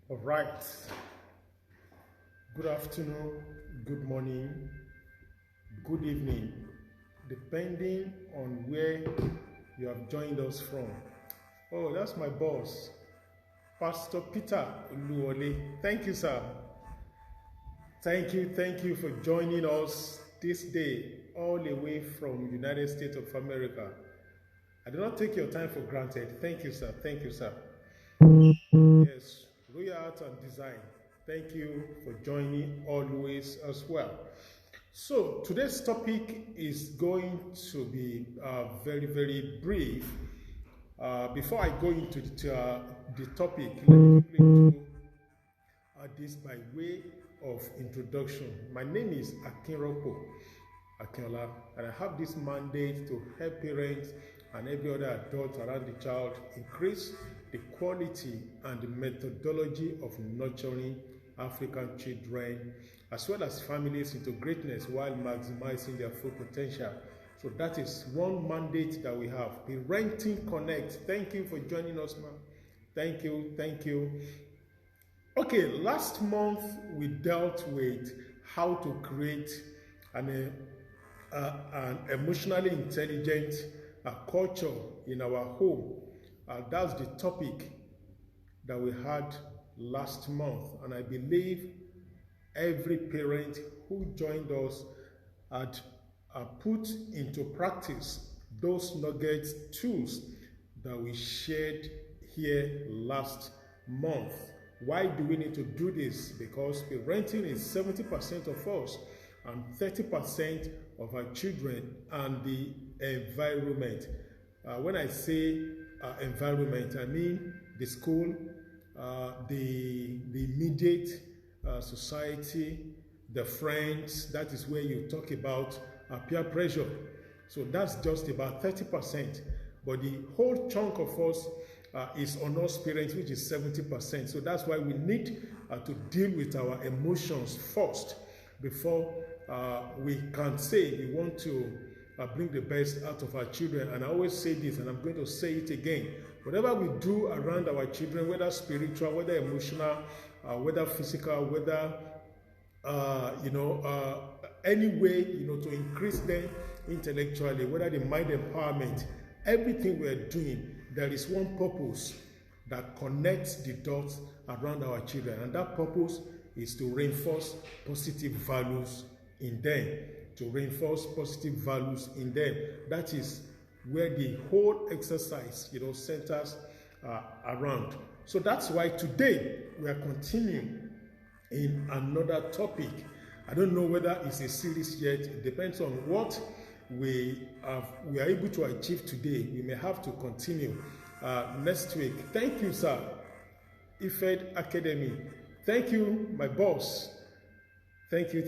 All right. Good afternoon, good morning, good evening, depending on where you have joined us from. Oh, that's my boss, Pastor Peter Uluole. Thank you, sir. Thank you for joining us this day, all the way from United States of America. I do not take your time for granted. Thank you, sir. Thank you, sir. Yes, Royal Art and Design. Thank you for joining always as well. So today's topic is going to be very brief. Before I go into the topic, let me quickly do this by way of introduction. My name is Akinropo Akinola, and I have this mandate to help parents and every other adult around the child increase the quality and the methodology of nurturing African children as well as families into greatness while maximizing their full potential. So that is one mandate that we have. Parenting Connect. Thank you for joining us, ma'am. Thank you. Okay, last month we dealt with how to create an emotionally intelligent culture in our home. That's the topic that we had last month, and I believe every parent who joined us had put into practice those nuggets tools that we shared here last month. Why do we need to do this? Because parenting is 70% of us and 30% of our children and the environment. When I say environment, I mean the school, the immediate society, the friends. That is where you talk about peer pressure. So that's just about 30%. But the whole chunk of us is on us parents, which is 70%. So that's why we need to deal with our emotions first before we can say we want to bring the best out of our children. And I always say this, and I'm going to say it again. Whatever we do around our children, whether spiritual, whether emotional, whether physical, whether any way to increase them intellectually, whether the mind empowerment, everything we're doing, there is one purpose that connects the dots around our children, and that purpose is to reinforce positive values in them. That is where the whole exercise centers around. So that's why today we are continuing in another topic. I don't know whether it's a series yet. It depends on what we are able to achieve today. We may have to continue next week. Thank you, sir. Ifed Academy. Thank you, my boss. Thank you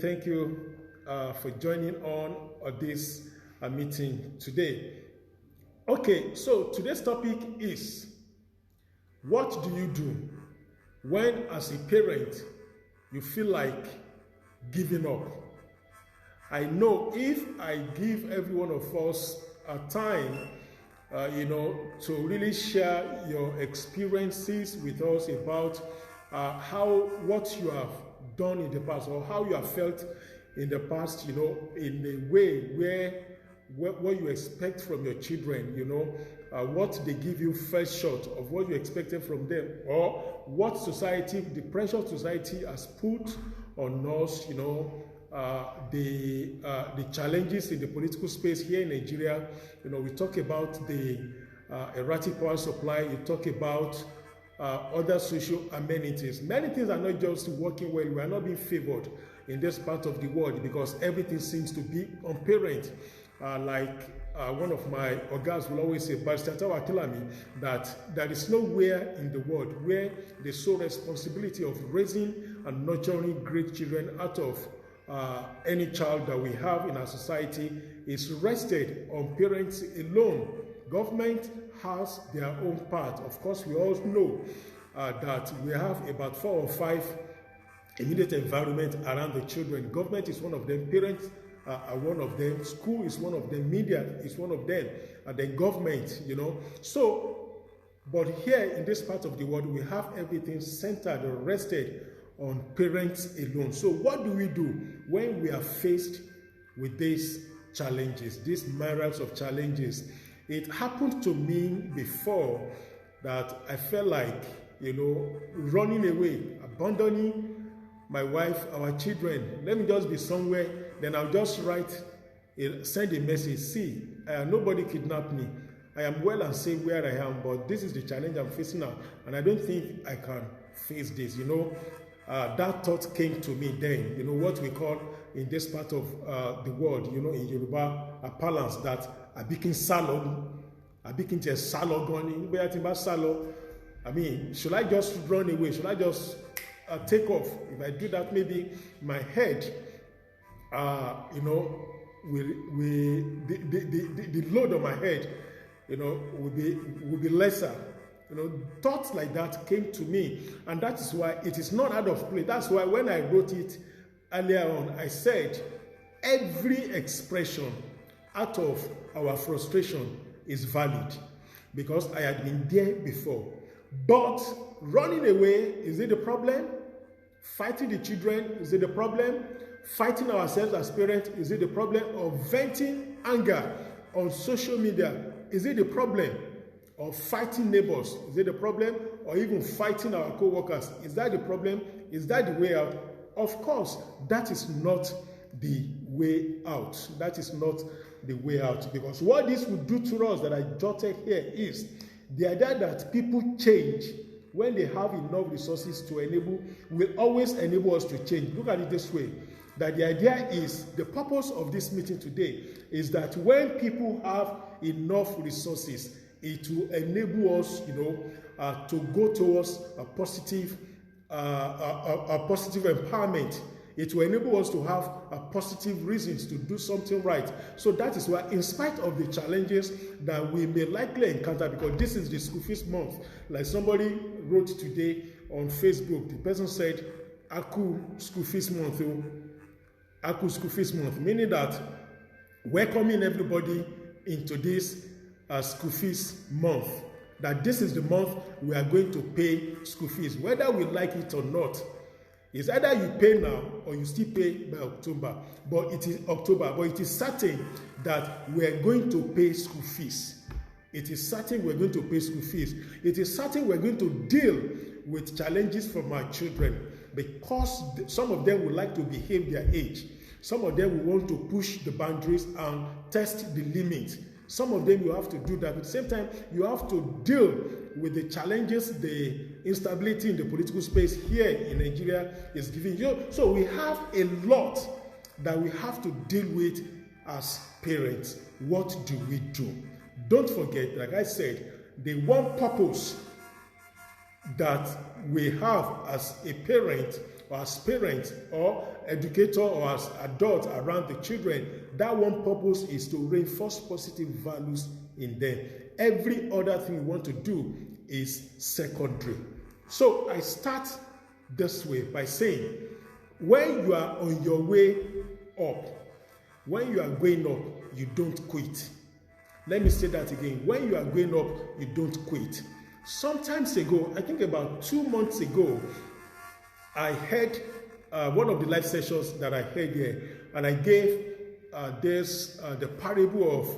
for joining on this meeting today. Okay, so today's topic is, what do you do when, as a parent, you feel like giving up? I know if I give every one of us a time, to really share your experiences with us about what you have done in the past, or how you have felt in the past, in a way where what you expect from your children, what they give you first shot of what you expected from them, or what society, the pressure society has put on us, the challenges in the political space here in Nigeria. We talk about the erratic power supply, you talk about other social amenities. Many things are not just working well. We are not being favored in this part of the world because everything seems to be on parent. One of my ogas will always say, that there is nowhere in the world where the sole responsibility of raising and nurturing great children out of any child that we have in our society is rested on parents alone. Government has their own part. Of course, we all know that we have about 4 or 5 immediate environment around the children. Government is one of them, parents are one of them, school is one of them, media is one of them, and then government, So But here in this part of the world, we have everything centered or rested on parents alone. So what do we do when we are faced with these challenges, these myriads of challenges? It happened to me before that I felt like, running away, abandoning my wife, our children. Let me just be somewhere, then I'll just send a message. See, nobody kidnapped me. I am well and safe where I am, but this is the challenge I'm facing now, and I don't think I can face this. That thought came to me then. What we call in this part of the world, in Yoruba parlance, that nsalo, nsalo goni. I mean, should I just run away? Should I just take off? If I do that, maybe my head, the load on my head, will be lesser. Thoughts like that came to me, and that is why it is not out of place. That's why when I wrote it earlier on, I said every expression out of our frustration is valid, because I had been there before. But running away, is it the problem? Fighting the children, is it the problem? Fighting ourselves as parents, is it the problem? Or venting anger on social media, is it the problem? Or fighting neighbors, is it the problem? Or even fighting our co-workers, is that the problem? Is that the way out? Of course, that is not the way out. That is not the way out. Because what this would do to us, that I jotted here, is the idea that people change when they have enough resources to enable, will always enable us to change. Look at it this way, that the idea is, the purpose of this meeting today is that when people have enough resources, it will enable us, to go towards a positive empowerment. It will enable us to have positive reasons to do something right. So that is why, in spite of the challenges that we may likely encounter, because this is the school fees month, like somebody wrote today on Facebook, the person said, Aku school fees month, Aku school fees month, meaning that welcoming everybody into this school fees month, that this is the month we are going to pay school fees, whether we like it or not. It's either you pay now or you still pay by October. But it is certain that we are going to pay school fees. It is certain we're going to pay school fees. It is certain we're going to deal with challenges from our children, because some of them would like to behave their age. Some of them will want to push the boundaries and test the limits. Some of them you have to do that. At the same time, you have to deal with the challenges, the instability in the political space here in Nigeria is giving you. So we have a lot that we have to deal with as parents. What do we do? Don't forget, like I said, the one purpose that we have as a parent, or as parents, or educator, or as adults around the children, that one purpose is to reinforce positive values in them. Every other thing we want to do is secondary. So I start this way by saying, when you are on your way up, when you are going up, you don't quit. Let me say that again. When you are going up, you don't quit. Sometimes ago, I think about 2 months ago, I had one of the live sessions that I had here, and I gave the parable of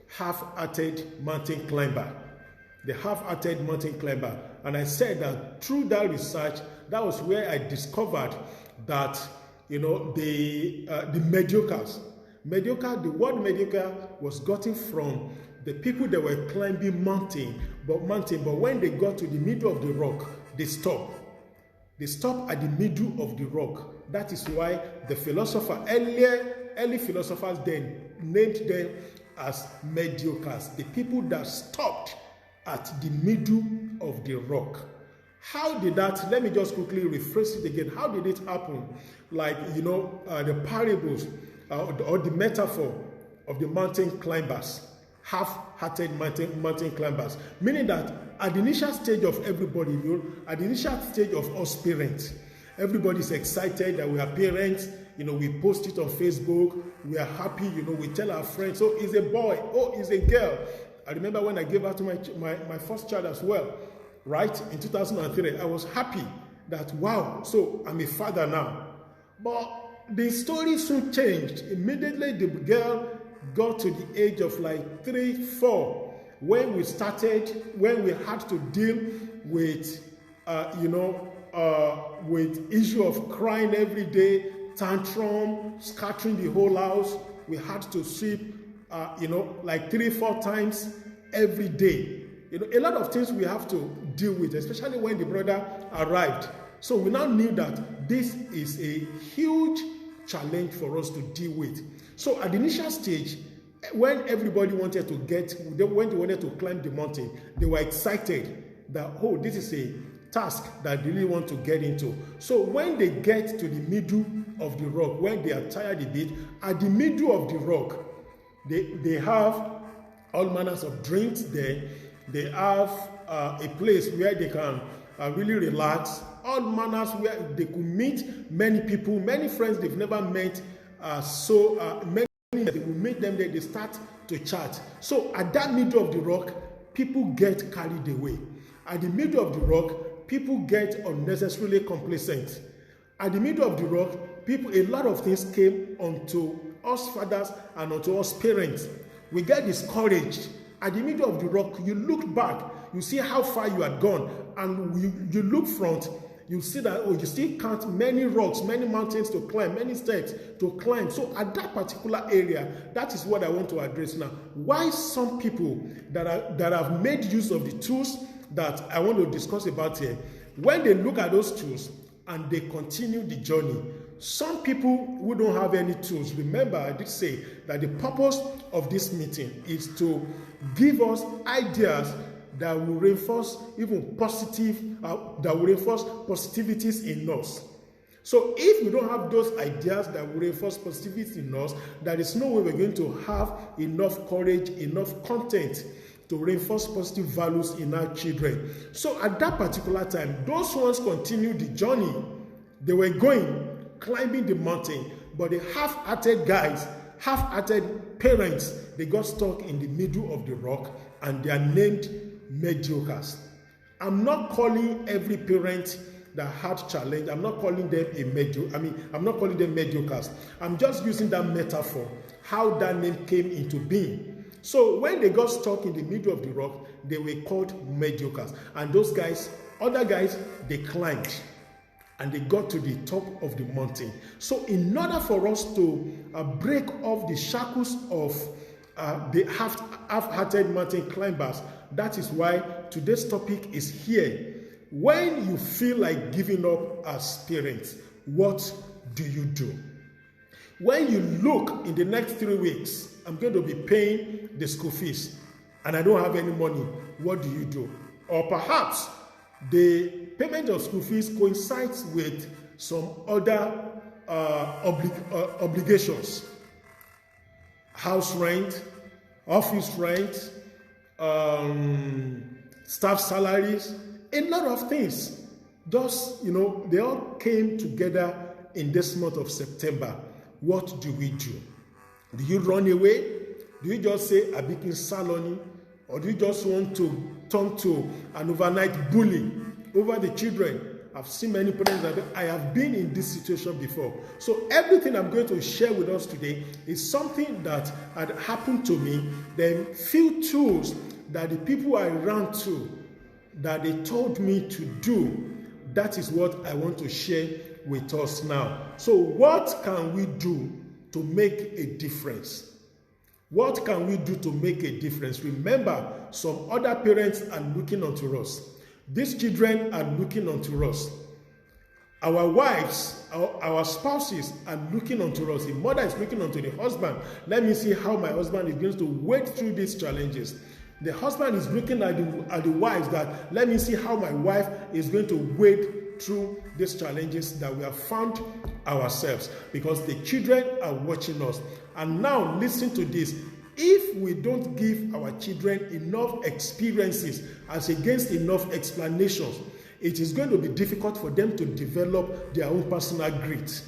half-hearted mountain climber. The half-hearted mountain climber. And I said that through that research, that was where I discovered that, the mediocres. The word mediocre was gotten from the people that were climbing mountain, but when they got to the middle of the rock, they stopped. They stop at the middle of the rock. That is why the early philosophers then named them as mediocres, the people that stopped at the middle of the rock. How did that, let me just quickly rephrase it again. How did it happen? Like, the parables or the metaphor of the mountain climbers, half-hearted mountain climbers, meaning that at the initial stage of everybody, at the initial stage of us parents, everybody's excited that we are parents. We post it on Facebook. We are happy. We tell our friends, oh, it's a boy. Oh, it's a girl. I remember when I gave birth to my first child as well, right? In 2003, I was happy that, wow, so I'm a father now. But the story soon changed. Immediately, the girl got to the age of like 3, 4, when we had to deal with, with issue of crying every day, tantrum, scattering the whole house. We had to sweep, like 3, 4 times every day. A lot of things we have to deal with, especially when the brother arrived. So we now knew that this is a huge challenge for us to deal with. So at the initial stage, when everybody wanted to when they wanted to climb the mountain, they were excited that, oh, this is a task that they really want to get into. So when they get to the middle of the rock, when they are tired a bit, at the middle of the rock, they have all manners of drinks there. They have a place where they can really relax, all manners where they could meet many people, many friends they've never met. Many they will meet them there, they start to chat. So at that middle of the rock, people get carried away. At the middle of the rock, people get unnecessarily complacent. At the middle of the rock, a lot of things came onto us fathers and onto us parents. We get discouraged. At the middle of the rock, you look back, you see how far you had gone, and you look front, you see that, you still count many rocks, many mountains to climb, many steps to climb. So at that particular area, that is what I want to address now. Why some people that have made use of the tools that I want to discuss about here, when they look at those tools and they continue the journey, some people who don't have any tools, remember I did say that the purpose of this meeting is to give us ideas that will reinforce positivities in us. So if we don't have those ideas that will reinforce positivities in us, there is no way we're going to have enough courage, enough content to reinforce positive values in our children. So at that particular time, those ones continued the journey. They were climbing the mountain, but the half-hearted guys, half-hearted parents, they got stuck in the middle of the rock, and they are named mediocres. I'm not calling every parent that had challenge, I'm not calling them I'm not calling them mediocres. I'm just using that metaphor, how that name came into being. So when they got stuck in the middle of the rock, they were called mediocres. And those guys, other guys, they climbed and they got to the top of the mountain. So in order for us to break off the shackles of the half-hearted mountain climbers, that is why today's topic is here. When you feel like giving up as parents, what do you do? When you look in the next 3 weeks, I'm going to be paying the school fees and I don't have any money, what do you do? Or perhaps the payment of school fees coincides with some other obligations. House rent, office rent, staff salaries, a lot of things. Just, they all came together in this month of September. What do we do? Do you run away? Do you just say, "Abik nsalo," or do you just want to turn to an overnight bully over the children? I've seen many parents that I have been in this situation before. So everything I'm going to share with us today is something that had happened to me. The few tools that the people I ran to, that they told me to do, that is what I want to share with us now. So what can we do to make a difference? What can we do to make a difference? Remember, some other parents are looking onto us. These children are looking onto us. Our wives, our spouses are looking onto us. The mother is looking onto the husband. Let me see how my husband is going to wade through these challenges. The husband is looking at the wives, that let me see how my wife is going to wade through these challenges that we have found ourselves, because the children are watching us. And now listen to this. If we don't give our children enough experiences as against enough explanations, it is going to be difficult for them to develop their own personal grit.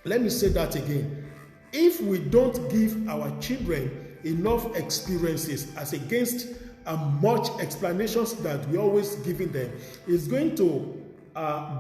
Let me say that again. If we don't give our children enough experiences as against much explanations that we always giving them, is going to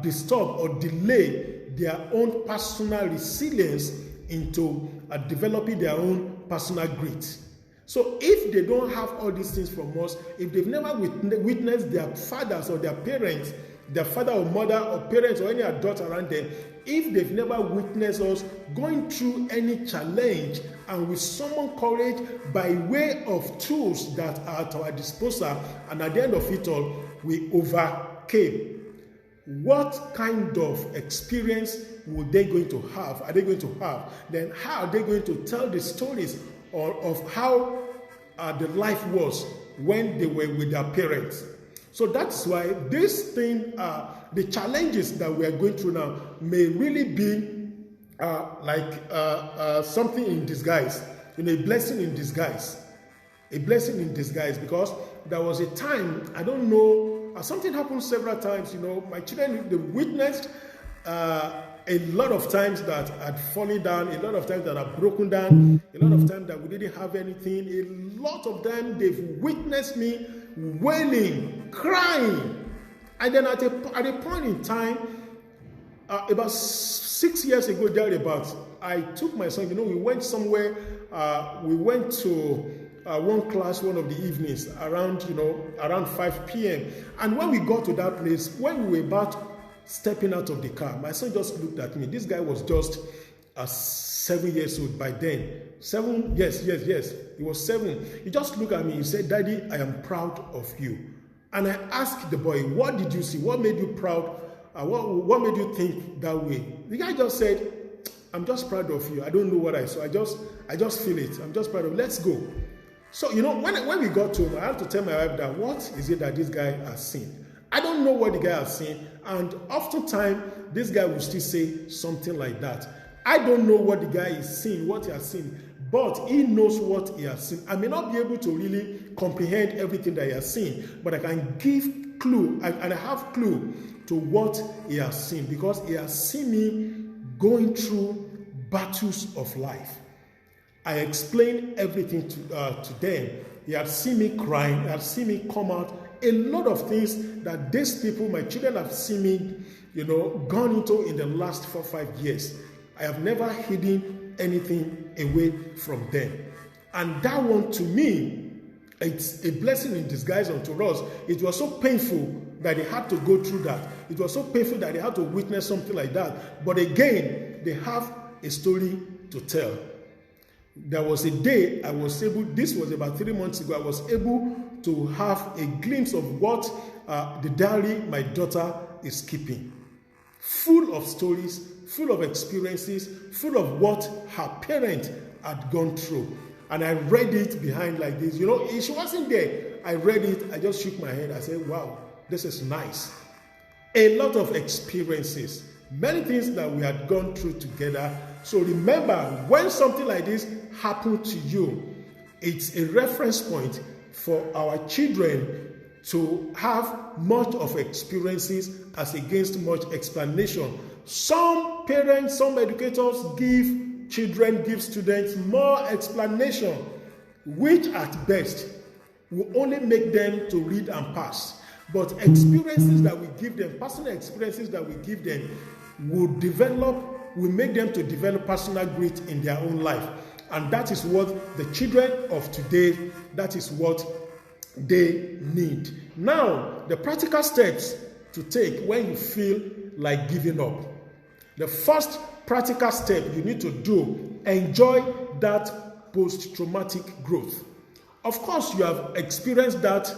disturb or delay their own personal resilience into developing their own personal grit. So if they don't have all these things from us, if they've never witnessed their fathers or their parents, their father or mother or parents or any adult around them, if they've never witnessed us going through any challenge and we summon courage by way of tools that are at our disposal, and at the end of it all, we overcame, what kind of experience are they going to have? Then how are they going to tell the stories of how the life was when they were with their parents? So that's why this thing, the challenges that we are going through now may really be something in disguise, a blessing in disguise. A blessing in disguise, because there was a time, I don't know, something happened several times, my children, they witnessed a lot of times that I'd fallen down, a lot of times that I'd broken down, a lot of times that we didn't have anything. A lot of them, they've witnessed me wailing, crying. And then at a point in time, about 6 years ago, thereabouts, I took my son, we went somewhere, we went to one class one of the evenings around 5 p.m. And when we got to that place, when we were about stepping out of the car, my son just looked at me. This guy was just 7 years old by then. 7? Yes. He was 7. He just looked at me. He said, "Daddy, I am proud of you." And I asked the boy, "What did you see? What made you proud? What made you think that way?" The guy just said, "I'm just proud of you. I don't know what I saw. I just feel it. I'm just proud of you. Let's go." So, when we got home, I have to tell my wife that what is it that this guy has seen? I don't know what the guy has seen. And oftentimes, this guy will still say something like that. I don't know what the guy is seeing, what he has seen, but he knows what he has seen. I may not be able to really comprehend everything that he has seen, but I can give clue, and I have clue to what he has seen, because he has seen me going through battles of life. I explained everything to them. He had seen me crying, he had seen me come out. A lot of things that these people, my children, have seen me, gone into in the last 4 or 5 years. I have never hidden anything away from them. And that one, to me, it's a blessing in disguise unto us. It was so painful that they had to go through that. It was so painful that they had to witness something like that. But again, they have a story to tell. There was a day I was able, this was about 3 months ago, I was able to have a glimpse of what the diary my daughter is keeping. Full of stories, full of experiences, full of what her parent had gone through. And I read it behind like this. She wasn't there. I read it. I just shook my head. I said, wow, this is nice. A lot of experiences. Many things that we had gone through together. So remember, when something like this happened to you, it's a reference point for our children to have much of experiences as against much explanation. Some parents, some educators give students more explanation, which at best will only make them to read and pass. But experiences that we give them, personal experiences that we give them, will make them to develop personal grit in their own life. And that is what the children of today, that is what they need. Now, the practical steps to take when you feel like giving up. The first practical step you need to do, enjoy that post-traumatic growth. Of course, you have experienced that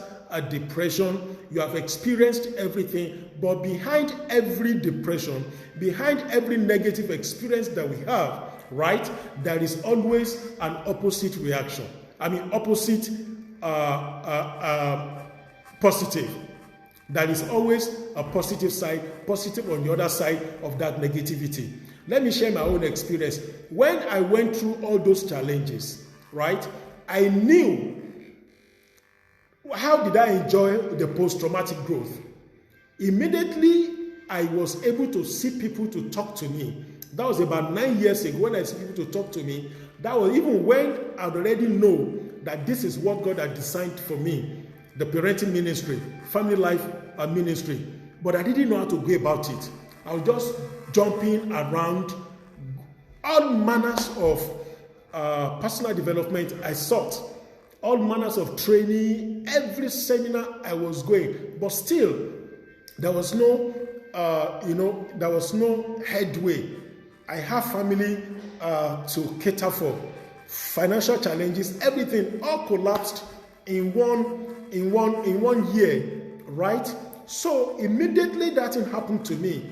depression, you have experienced everything, but behind every depression, behind every negative experience that we have, right, there is always an opposite reaction. Opposite positive. There is always a positive side, positive on the other side of that negativity. Let me share my own experience. When I went through all those challenges, right, I knew. How did I enjoy the post-traumatic growth? Immediately, I was able to see people to talk to me. That was about 9 years ago when I see people to talk to me. That was even when I already know that this is what God had designed for me, the parenting ministry, family life ministry. But I didn't know how to go about it. I was just jumping around all manners of personal development I sought, all manners of training, every seminar I was going, but still there was no, there was no headway. I have family to cater for, financial challenges, everything all collapsed in one year, right? So immediately that thing happened to me.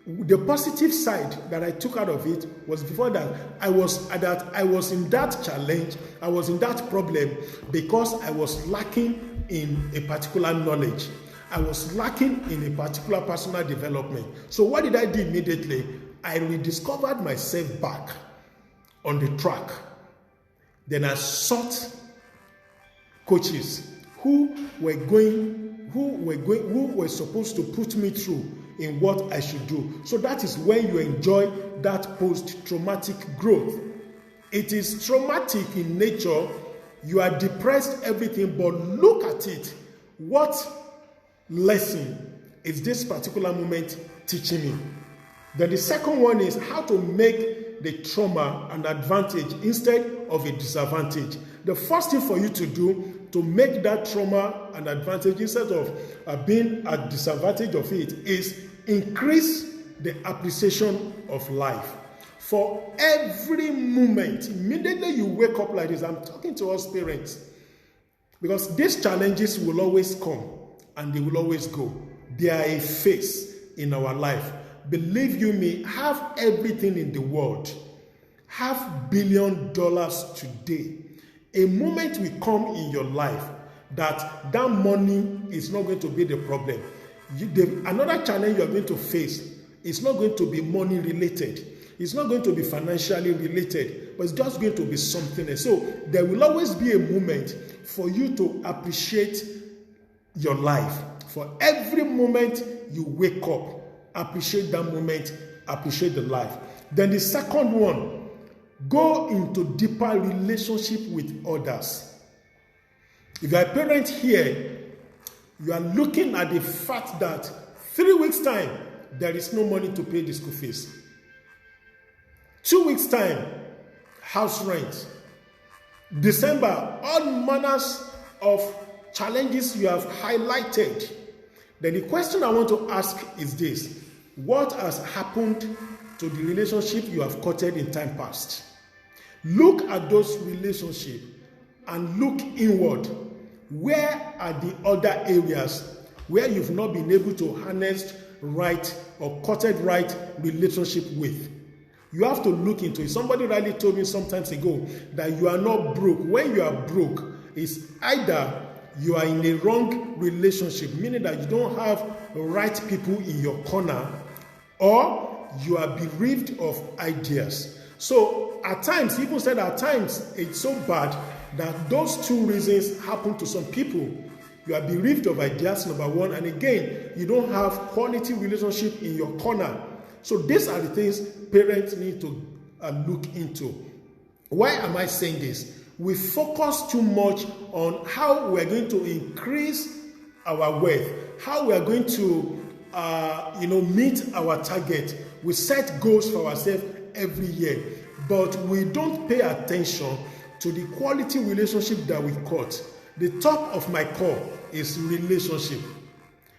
The positive side that I took out of it was before that I was in that challenge, I was in that problem because I was lacking in a particular knowledge. I was lacking in a particular personal development. So what did I do immediately? I rediscovered myself back on the track. Then I sought coaches who were supposed to put me through in what I should do. So that is when you enjoy that post-traumatic growth. It is traumatic in nature. You are depressed, everything, but look at it. What lesson is this particular moment teaching me? Then the second one is how to make the trauma an advantage instead of a disadvantage. The first thing for you to do to make that trauma an advantage instead of being a disadvantage of it is increase the appreciation of life. For every moment, immediately you wake up like this, I'm talking to us parents, because these challenges will always come and they will always go. They are a phase in our life. Believe you me, have everything in the world, have $1 billion today. A moment will come in your life that money is not going to be the problem. Another challenge you are going to face is not going to be money related. It's not going to be financially related, but it's just going to be something else. So there will always be a moment for you to appreciate your life. For every moment you wake up, appreciate that moment, appreciate the life. Then the second one, go into deeper relationship with others. If you're a parent here, you are looking at the fact that 3 weeks' time, there is no money to pay the school fees. 2 weeks' time, house rent. December, all manners of challenges you have highlighted. Then the question I want to ask is this: what has happened to the relationship you have courted in time past? Look at those relationships and look inward. Where are the other areas where you've not been able to harness right or courted right relationship with? You have to look into it. Somebody rightly told me some time ago that you are not broke. When you are broke, it's either you are in a wrong relationship, meaning that you don't have right people in your corner, or you are bereaved of ideas. So at times, even said at times, it's so bad that those two reasons happen to some people. You are bereaved of ideas, number one, and again, you don't have quality relationship in your corner. So these are the things parents need to look into. Why am I saying this? We focus too much on how we are going to increase our wealth, how we are going to meet our target. We set goals for ourselves every year, but we don't pay attention to the quality relationship that we caught. The top of my core is relationship.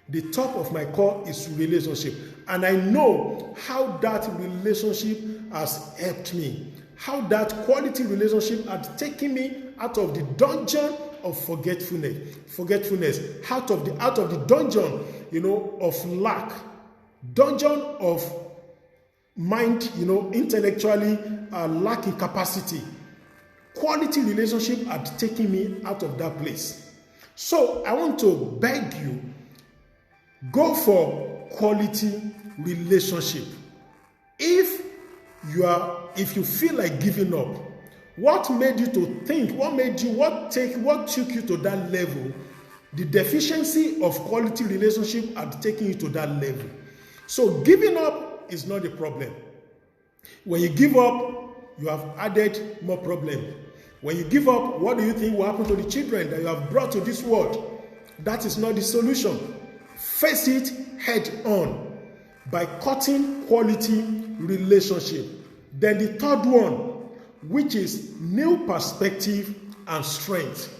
The top of my core is relationship. And I know how that relationship has helped me. How that quality relationship had taken me out of the dungeon of forgetfulness, out of the dungeon, of lack, dungeon of mind, intellectually lacking capacity. Quality relationship had taken me out of that place. So I want to beg you, go for quality relationship. If you feel like giving up, what made you to think? What took you to that level? The deficiency of quality relationship had taken you to that level. So giving up is not the problem. When you give up, you have added more problems. When you give up, what do you think will happen to the children that you have brought to this world? That is not the solution. Face it head on by cutting quality relationship. Then the third one, which is new perspective and strength.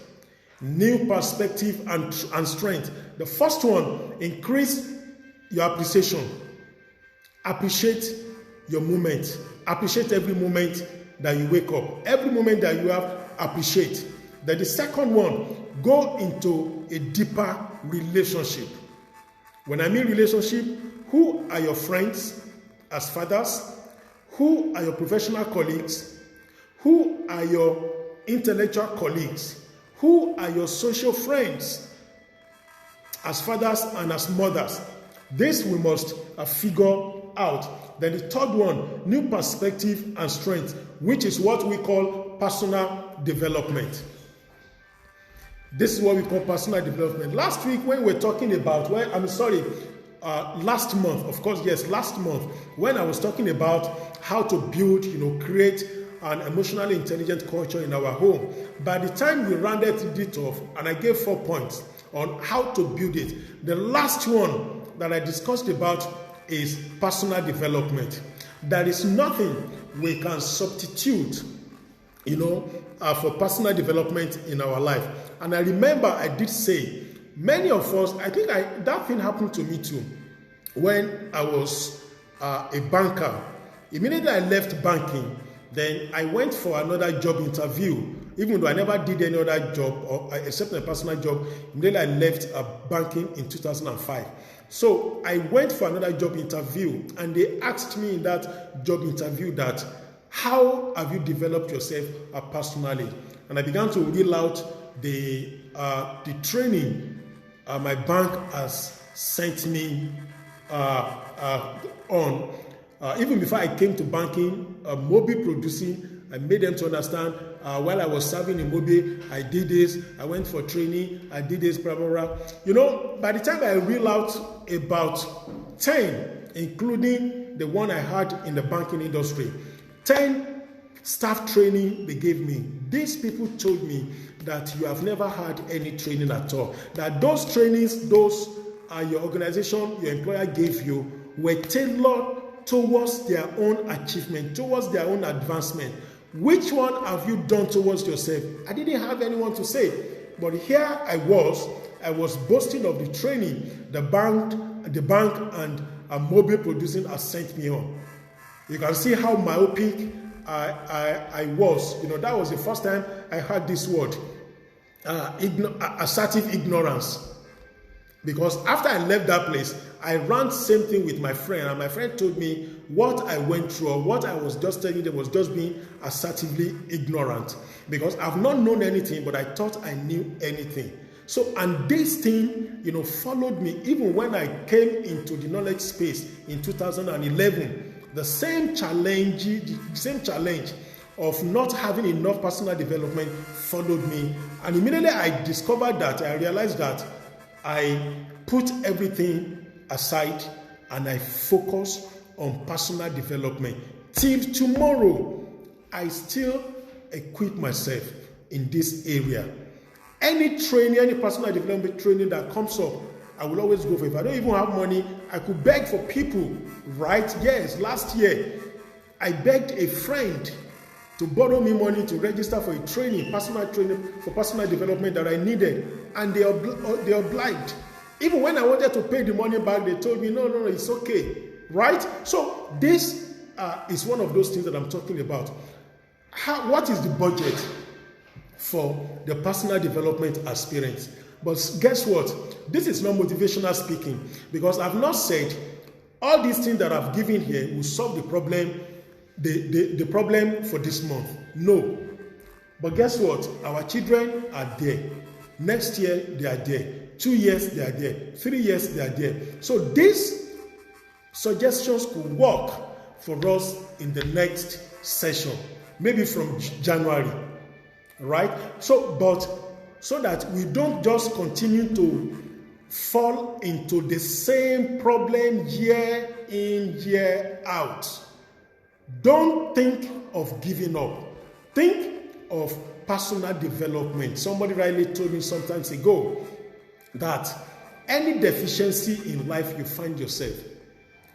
New perspective and strength. The first one, increase your appreciation. Appreciate your moment. Appreciate every moment that you wake up. Every moment that you have, appreciate. Then the second one, go into a deeper relationship. When I mean relationship, who are your friends as fathers? Who are your professional colleagues? Who are your intellectual colleagues? Who are your social friends as fathers and as mothers? This we must figure out. Then the third one, new perspective and strength, which is what we call personal development. This is what we call personal development. Last week when we were talking about, last month, of course, yes, last month, when I was talking about how to build, create an emotionally intelligent culture in our home, by the time we rounded it off, and I gave 4 points on how to build it, the last one that I discussed about is personal development. There is nothing we can substitute, for personal development in our life. And I remember I did say, many of us, that thing happened to me too. When I was a banker, immediately I left banking, then I went for another job interview. Even though I never did any other job except a personal job, immediately I left banking in 2005. So I went for another job interview, and they asked me in that job interview that, how have you developed yourself personally? And I began to reel out the training my bank has sent me on. Even before I came to banking, Mobi producing, I made them to understand while I was serving in Mobi, I did this, I went for training, I did this, blah, blah, blah. By the time I reel out about 10, including the one I had in the banking industry, 10 staff training they gave me. These people told me that you have never had any training at all. That those trainings, your organization, your employer gave you, were tailored towards their own achievement, towards their own advancement. Which one have you done towards yourself? I didn't have anyone to say, but here I was boasting of the training the bank and Mobile Producing has sent me on. You can see how myopic I was. That was the first time I heard this word, assertive ignorance. Because after I left that place, I ran the same thing with my friend, and my friend told me what I went through, or what I was just telling them was just being assertively ignorant. Because I've not known anything, but I thought I knew anything. So, and this thing, followed me even when I came into the knowledge space in 2011. The same challenge of not having enough personal development followed me. And immediately I discovered that, I realized that I put everything aside and I focus on personal development. Till tomorrow, I still equip myself in this area. Any training, any personal development training that comes up, I will always go for it. If I don't even have money, I could beg for people, right? Yes, last year, I begged a friend to borrow me money to register for a personal training for personal development that I needed. And they obliged. Even when I wanted to pay the money back, they told me, no, it's okay, right? So this is one of those things that I'm talking about. What is the budget for the personal development aspirants? But guess what? This is not motivational speaking, because I've not said all these things that I've given here will solve the problem, the problem for this month. No. But guess what? Our children are there. Next year, they are there. 2 years, they are there. 3 years, they are there. So these suggestions could work for us in the next session, maybe from January, right? So that we don't just continue to fall into the same problem year in, year out. Don't think of giving up. Think of personal development. Somebody rightly told me some time ago that any deficiency in life you find yourself,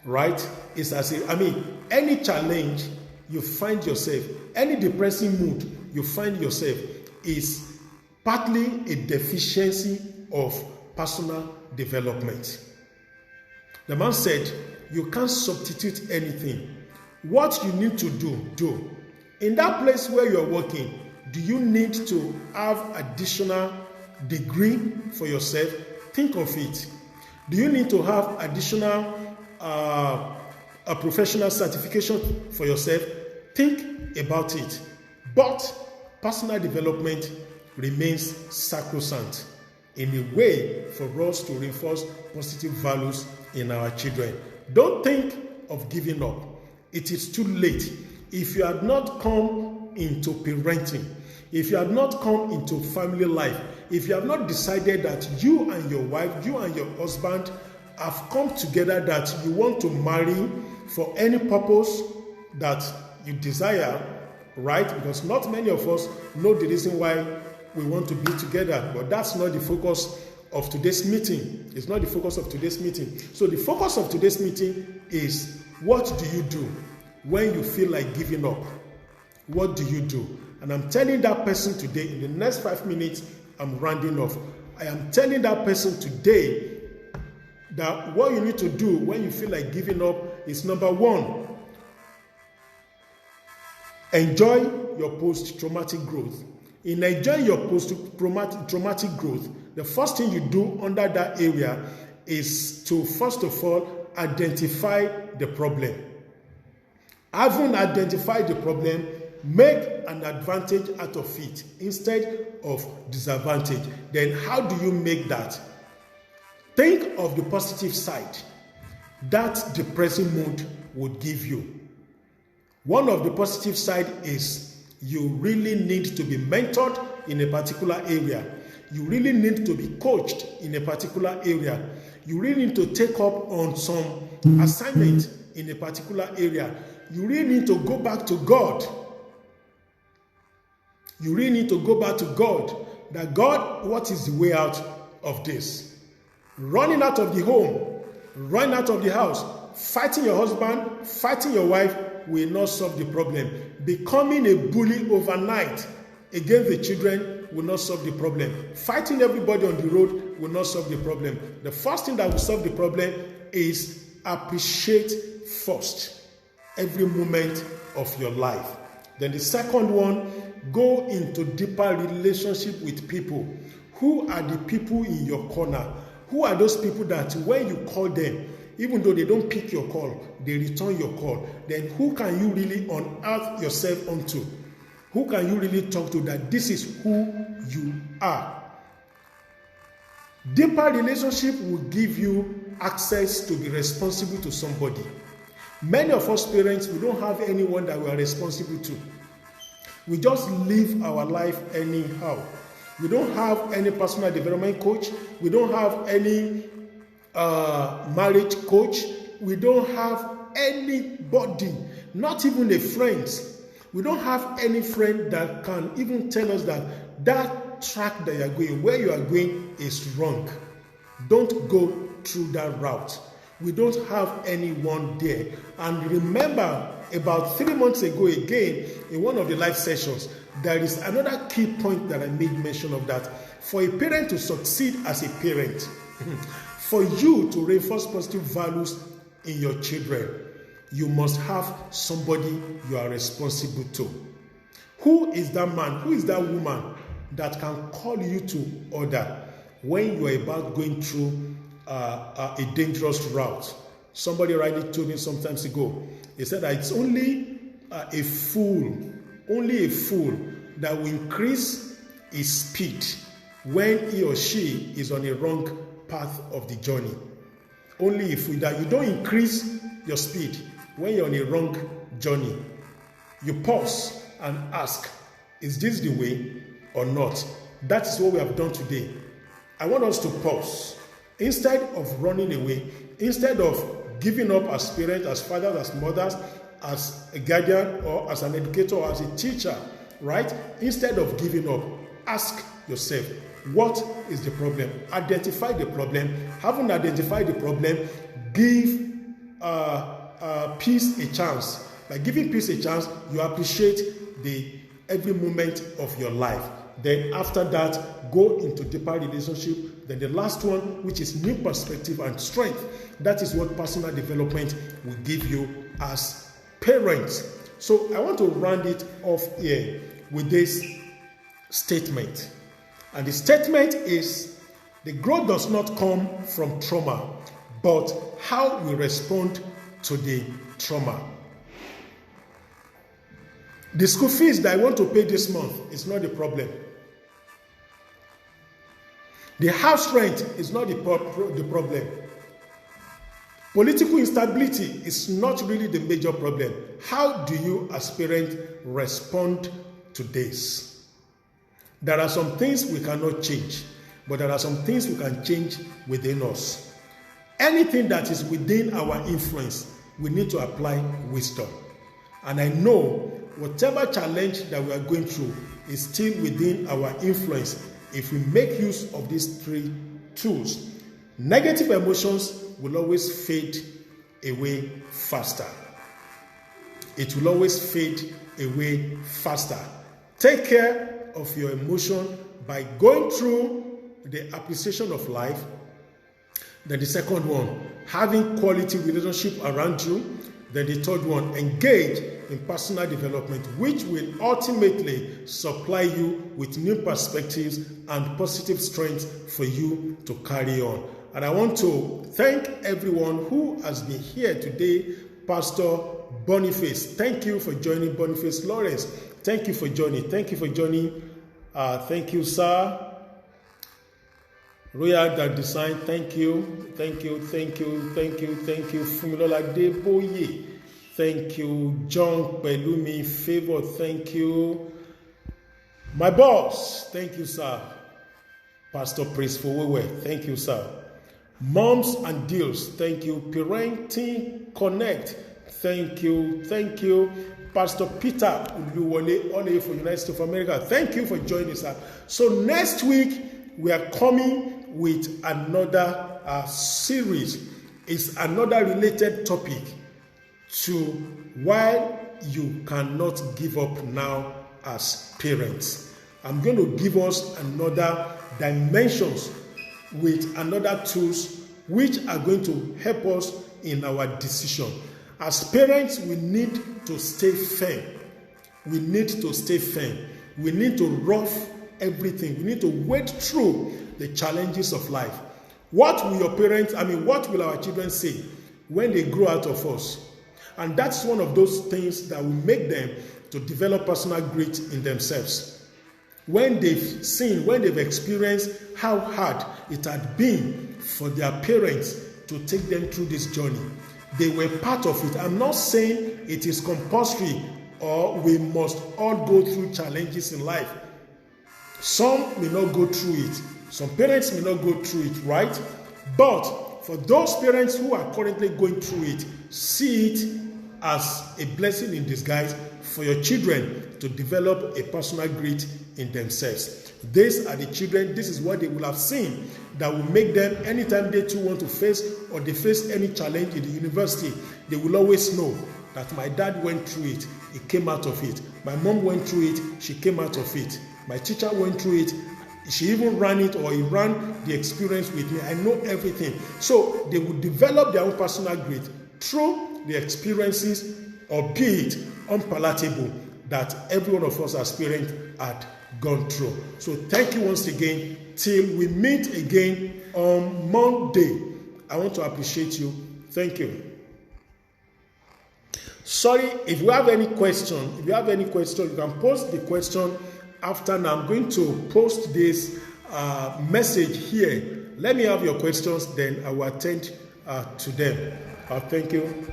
right, is as if, any challenge you find yourself, any depressing mood you find yourself is partly a deficiency of personal development. The man said, you can't substitute anything. What you need to do. In that place where you're working, do you need to have additional degree for yourself? Think of it. Do you need to have additional a professional certification for yourself? Think about it. But personal development remains sacrosanct in a way for us to reinforce positive values in our children. Don't think of giving up. It is too late. If you have not come into parenting, if you have not come into family life, if you have not decided that you and your wife, you and your husband have come together that you want to marry for any purpose that you desire, right? Because not many of us know the reason why we want to be together, but that's not the focus of today's meeting. It's not the focus of today's meeting. So the focus of today's meeting is, what do you do when you feel like giving up? What do you do? And I'm telling that person today, in the next 5 minutes, I'm rounding off. I am telling that person today that what you need to do when you feel like giving up is, number one, enjoy your post-traumatic growth. In enjoying your post-traumatic growth, the first thing you do under that area is to, first of all, identify the problem. Having identified the problem, make an advantage out of it instead of disadvantage. Then how do you make that? Think of the positive side that depressing mood would give you. One of the positive side is you really need to be mentored in a particular area. You really need to be coached in a particular area. You really need to take up on some assignment in a particular area. You really need to go back to God. You really need to go back to God. That God, what is the way out of this? Running out of the home, running out of the house, fighting your husband, fighting your wife will not solve the problem. Becoming a bully overnight against the children will not solve the problem. Fighting everybody on the road will not solve the problem. The first thing that will solve the problem is appreciate first every moment of your life. Then the second one, go into deeper relationship with people. Who are the people in your corner? Who are those people that when you call them, even though they don't pick your call, they return your call? Then who can you really unearth yourself onto? Who can you really talk to that this is who you are? Deeper relationship will give you access to be responsible to somebody. Many of us parents, we don't have anyone that we are responsible to. We just live our life anyhow. We don't have any personal development coach. We don't have any marriage coach. We don't have anybody, not even a friend. We don't have any friend that can even tell us that that track that you are going, where you are going is wrong. Don't go through that route. We don't have anyone there. And remember, about 3 months ago again, in one of the live sessions, there is another key point that I made mention of, that for a parent to succeed as a parent, for you to reinforce positive values in your children, you must have somebody you are responsible to. Who is that man? Who is that woman that can call you to order when you are about going through a dangerous route? Somebody rightly told me some time ago. He said that it's only a fool that will increase his speed when he or she is on a wrong path of the journey. Only a fool, that you don't increase your speed when you're on a wrong journey. You pause and ask, is this the way or not? That is what we have done today. I want us to pause. Instead of running away, instead of giving up as parents, as fathers, as mothers, as a guardian or as an educator or as a teacher, right? Instead of giving up, ask yourself, what is the problem? Identify the problem. Having identified the problem, give peace a chance. By giving peace a chance, you appreciate every moment of your life. Then after that, go into deeper relationship. Then the last one, which is new perspective and strength. That is what personal development will give you as parents. So I want to round it off here with this statement. And the statement is, the growth does not come from trauma, but how we respond to the trauma. The school fees that I want to pay this month is not the problem. The house rent is not the problem. Political instability is not really the major problem. How do you as parents respond to this? There are some things we cannot change, but there are some things we can change within us. Anything that is within our influence, we need to apply wisdom. And I know whatever challenge that we are going through is still within our influence if we make use of these three tools. Negative emotions will always fade away faster. It will always fade away faster. Take care of your emotion by going through the appreciation of life. Then the second one, having quality relationship around you. Then the third one, engage in personal development, which will ultimately supply you with new perspectives and positive strength for you to carry on. And I want to thank everyone who has been here today. Pastor Boniface, thank you for joining. Boniface Lawrence, thank you for joining. Thank you for joining. Thank you, sir. Royal That Design, thank you. Thank you. Fumilola Deboye, thank you. John Pelumi Favor, thank you. My boss, thank you, sir. Pastor Praise for Wewe, thank you, sir. Moms and Deals, thank you. Parenting Connect, thank you. Pastor Peter Uluwole, all the way from United States of America, thank you for joining us. So next week, we are coming with another series. It's another related topic to why you cannot give up now as parents. I'm going to give us another dimensions with another tools which are going to help us in our decision. As parents, we need to stay firm. We need to rough everything. We need to wade through the challenges of life. What will our children say when they grow out of us? And that's one of those things that will make them to develop personal grit in themselves. When they've seen, when they've experienced how hard it had been for their parents to take them through this journey, they were part of it. I'm not saying it is compulsory or we must all go through challenges in life. Some may not go through it. Some parents may not go through it, right? But for those parents who are currently going through it, see it as a blessing in disguise for your children to develop a personal grit in themselves. These are the children, this is what they will have seen that will make them, anytime they too want to face or they face any challenge in the university, they will always know that my dad went through it, he came out of it. My mom went through it, she came out of it. My teacher went through it, she even ran it or he ran the experience with me. I know everything. So they will develop their own personal grit through the experiences, albeit unpalatable, that every one of us as parents had gone through. So thank you once again. Till we meet again on Monday, I want to appreciate you. Thank you. Sorry, if you have any question, you can post the question after. Now I'm going to post this message here. Let me have your questions, then I will attend to them. Thank you.